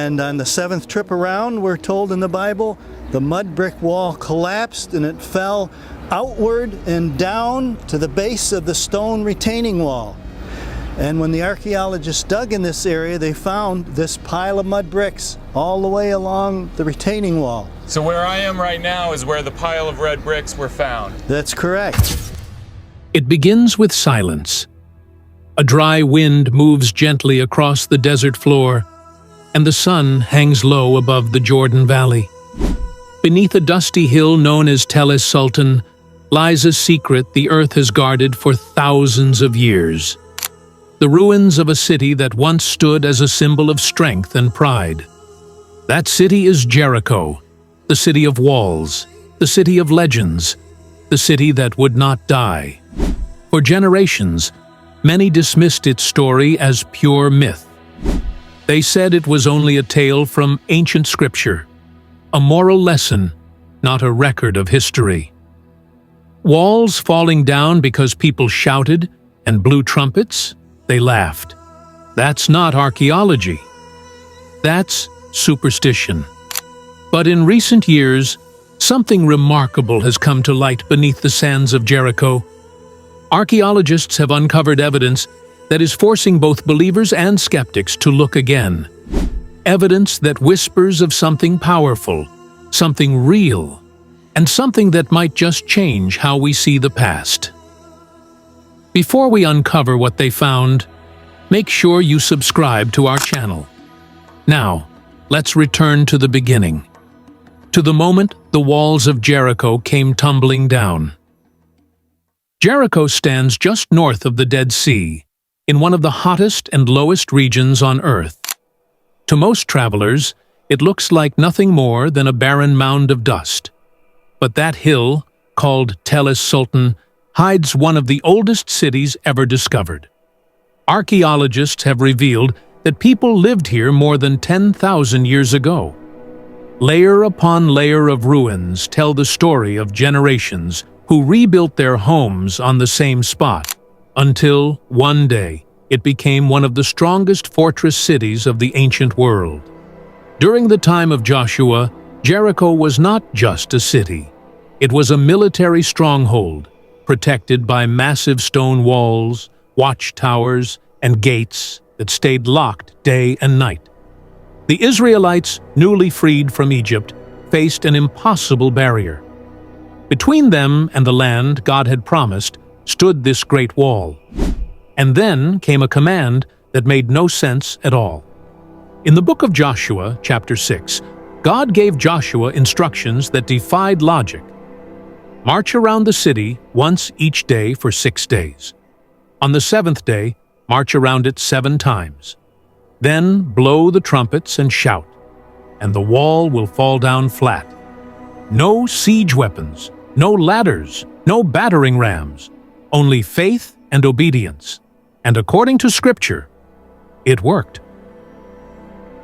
And on the 7th trip around, we're told in the Bible, the mud brick wall collapsed and it fell outward and down to the base of the stone retaining wall. And when the archaeologists dug in this area, they found this pile of mud bricks all the way along the retaining wall. So where I am right now is where the pile of red bricks were found. That's correct. It begins with silence. A dry wind moves gently across the desert floor, and the sun hangs low above the Jordan Valley. Beneath a dusty hill known as es-Sultan lies a secret the earth has guarded for thousands of years. The ruins of a city that once stood as a symbol of strength and pride. That city is Jericho, the city of walls, the city of legends, the city that would not die. For generations, many dismissed its story as pure myth. They said it was only a tale from ancient scripture, a moral lesson, not a record of history. Walls falling down because people shouted and blew trumpets, they laughed. That's not archaeology. That's superstition. But in recent years, something remarkable has come to light beneath the sands of Jericho. Archaeologists have uncovered evidence that is forcing both believers and skeptics to look again. Evidence that whispers of something powerful, something real, and something that might just change how we see the past. Before we uncover what they found, make sure you subscribe to our channel. Now, let's return to the beginning. To the moment the walls of Jericho came tumbling down. Jericho stands just north of the Dead Sea, in one of the hottest and lowest regions on Earth. To most travelers, it looks like nothing more than a barren mound of dust. But that hill, called es-Sultan, hides one of the oldest cities ever discovered. Archaeologists have revealed that people lived here more than 10,000 years ago. Layer upon layer of ruins tell the story of generations who rebuilt their homes on the same spot, until, one day, it became one of the strongest fortress cities of the ancient world. During the time of Joshua, Jericho was not just a city. It was a military stronghold, protected by massive stone walls, watchtowers, and gates that stayed locked day and night. The Israelites, newly freed from Egypt, faced an impossible barrier. Between them and the land God had promised stood this great wall. And then came a command that made no sense at all. In the book of Joshua, chapter 6, God gave Joshua instructions that defied logic. March around the city once each day for 6 days. On the 7th day, march around it 7 times. Then blow the trumpets and shout, and the wall will fall down flat. No siege weapons, no ladders, no battering rams, only faith and obedience. And according to Scripture, it worked.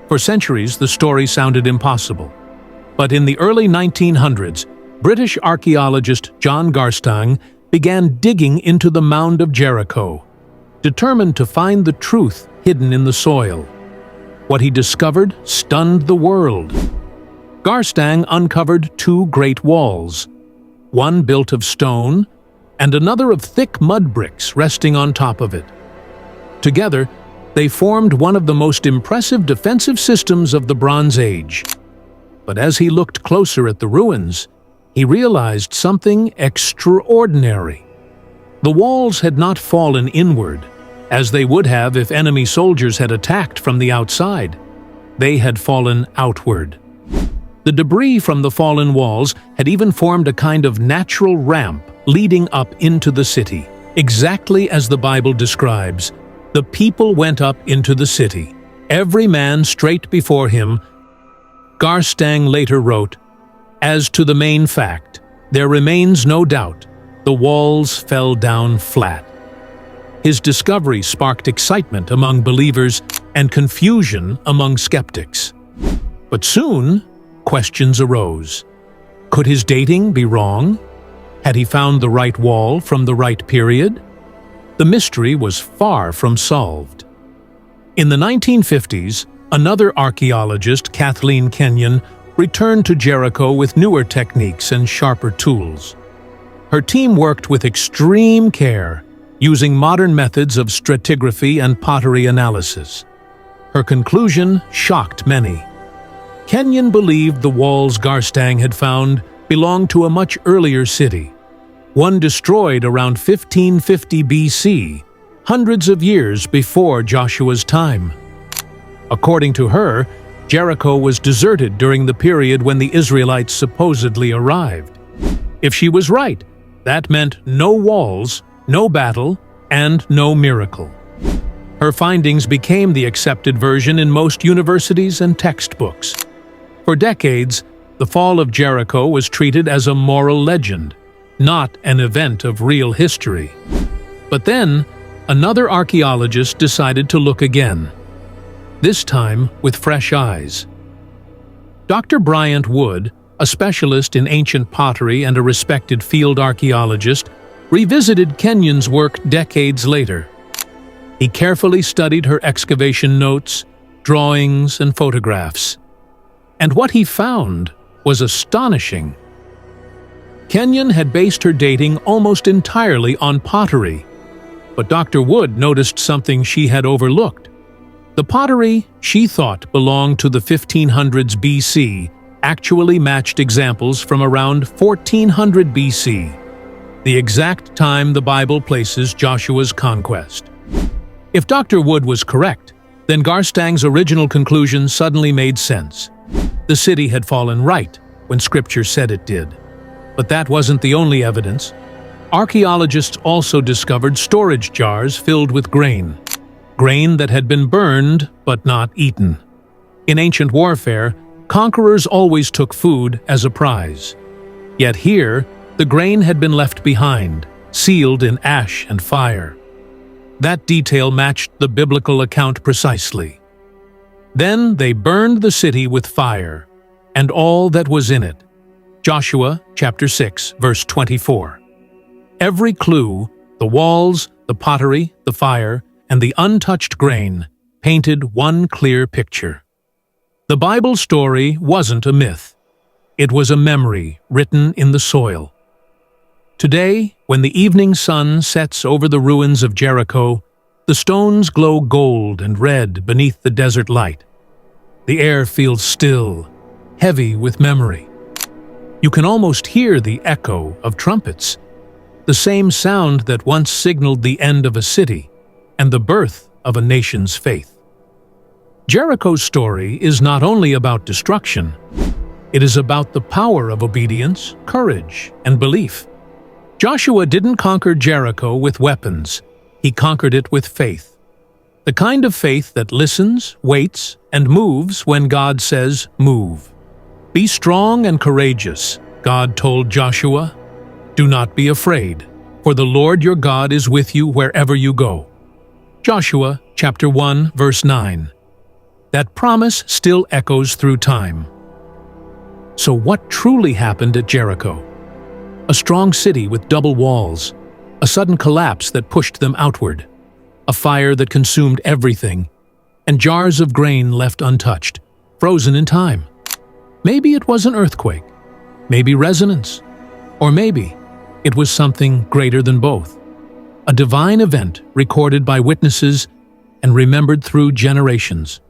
For centuries, the story sounded impossible. But in the early 1900s, British archaeologist John Garstang began digging into the mound of Jericho, determined to find the truth hidden in the soil. What he discovered stunned the world. Garstang uncovered 2 great walls, one built of stone and another of thick mud bricks resting on top of it. Together, they formed one of the most impressive defensive systems of the Bronze Age. But as he looked closer at the ruins, he realized something extraordinary. The walls had not fallen inward, as they would have if enemy soldiers had attacked from the outside. They had fallen outward. The debris from the fallen walls had even formed a kind of natural ramp leading up into the city. Exactly as the Bible describes, the people went up into the city, every man straight before him. Garstang later wrote, "As to the main fact, there remains no doubt, the walls fell down flat." His discovery sparked excitement among believers and confusion among skeptics. But soon, questions arose. Could his dating be wrong? Had he found the right wall from the right period? The mystery was far from solved. In the 1950s, Another archaeologist, Kathleen Kenyon, returned to Jericho with newer techniques and sharper tools. Her team worked with extreme care, using modern methods of stratigraphy and pottery analysis. Her conclusion shocked many. Kenyon believed the walls Garstang had found belonged to a much earlier city, one destroyed around 1550 BC, hundreds of years before Joshua's time. According to her, Jericho was deserted during the period when the Israelites supposedly arrived. If she was right, that meant no walls, no battle, and no miracle. Her findings became the accepted version in most universities and textbooks. For decades, the fall of Jericho was treated as a moral legend, not an event of real history. But then, another archaeologist decided to look again, this time with fresh eyes. Dr. Bryant Wood, a specialist in ancient pottery and a respected field archaeologist, revisited Kenyon's work decades later. He carefully studied her excavation notes, drawings, and photographs. And what he found was astonishing. Kenyon had based her dating almost entirely on pottery, but Dr. Wood noticed something she had overlooked. The pottery she thought belonged to the 1500s BC actually matched examples from around 1400 BC, the exact time the Bible places Joshua's conquest. If Dr. Wood was correct, then Garstang's original conclusion suddenly made sense. The city had fallen right when Scripture said it did. But that wasn't the only evidence. Archaeologists also discovered storage jars filled with grain that had been burned but not eaten. In ancient warfare, conquerors always took food as a prize. Yet here, the grain had been left behind, sealed in ash and fire. That detail matched the biblical account precisely. Then they burned the city with fire, and all that was in it. Joshua chapter 6, verse 24. Every clue, the walls, the pottery, the fire, and the untouched grain, painted one clear picture. The Bible story wasn't a myth. It was a memory written in the soil. Today, when the evening sun sets over the ruins of Jericho, the stones glow gold and red beneath the desert light. The air feels still, heavy with memory. You can almost hear the echo of trumpets, the same sound that once signaled the end of a city and the birth of a nation's faith. Jericho's story is not only about destruction, it is about the power of obedience, courage, and belief. Joshua didn't conquer Jericho with weapons, he conquered it with faith. The kind of faith that listens, waits, and moves when God says, move. Be strong and courageous, God told Joshua. Do not be afraid, for the Lord your God is with you wherever you go. Joshua chapter 1, verse 9. That promise still echoes through time. So what truly happened at Jericho? A strong city with double walls, a sudden collapse that pushed them outward, a fire that consumed everything, and jars of grain left untouched, frozen in time. Maybe it was an earthquake, maybe resonance, or maybe it was something greater than both. A divine event recorded by witnesses and remembered through generations.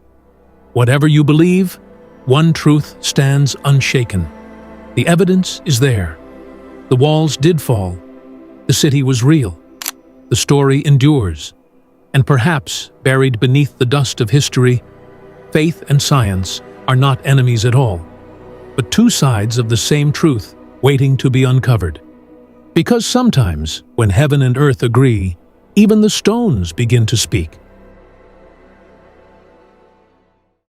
Whatever you believe, one truth stands unshaken. The evidence is there. The walls did fall. The city was real. The story endures. And perhaps, buried beneath the dust of history, faith and science are not enemies at all, but two sides of the same truth waiting to be uncovered. Because sometimes, when heaven and earth agree, even the stones begin to speak.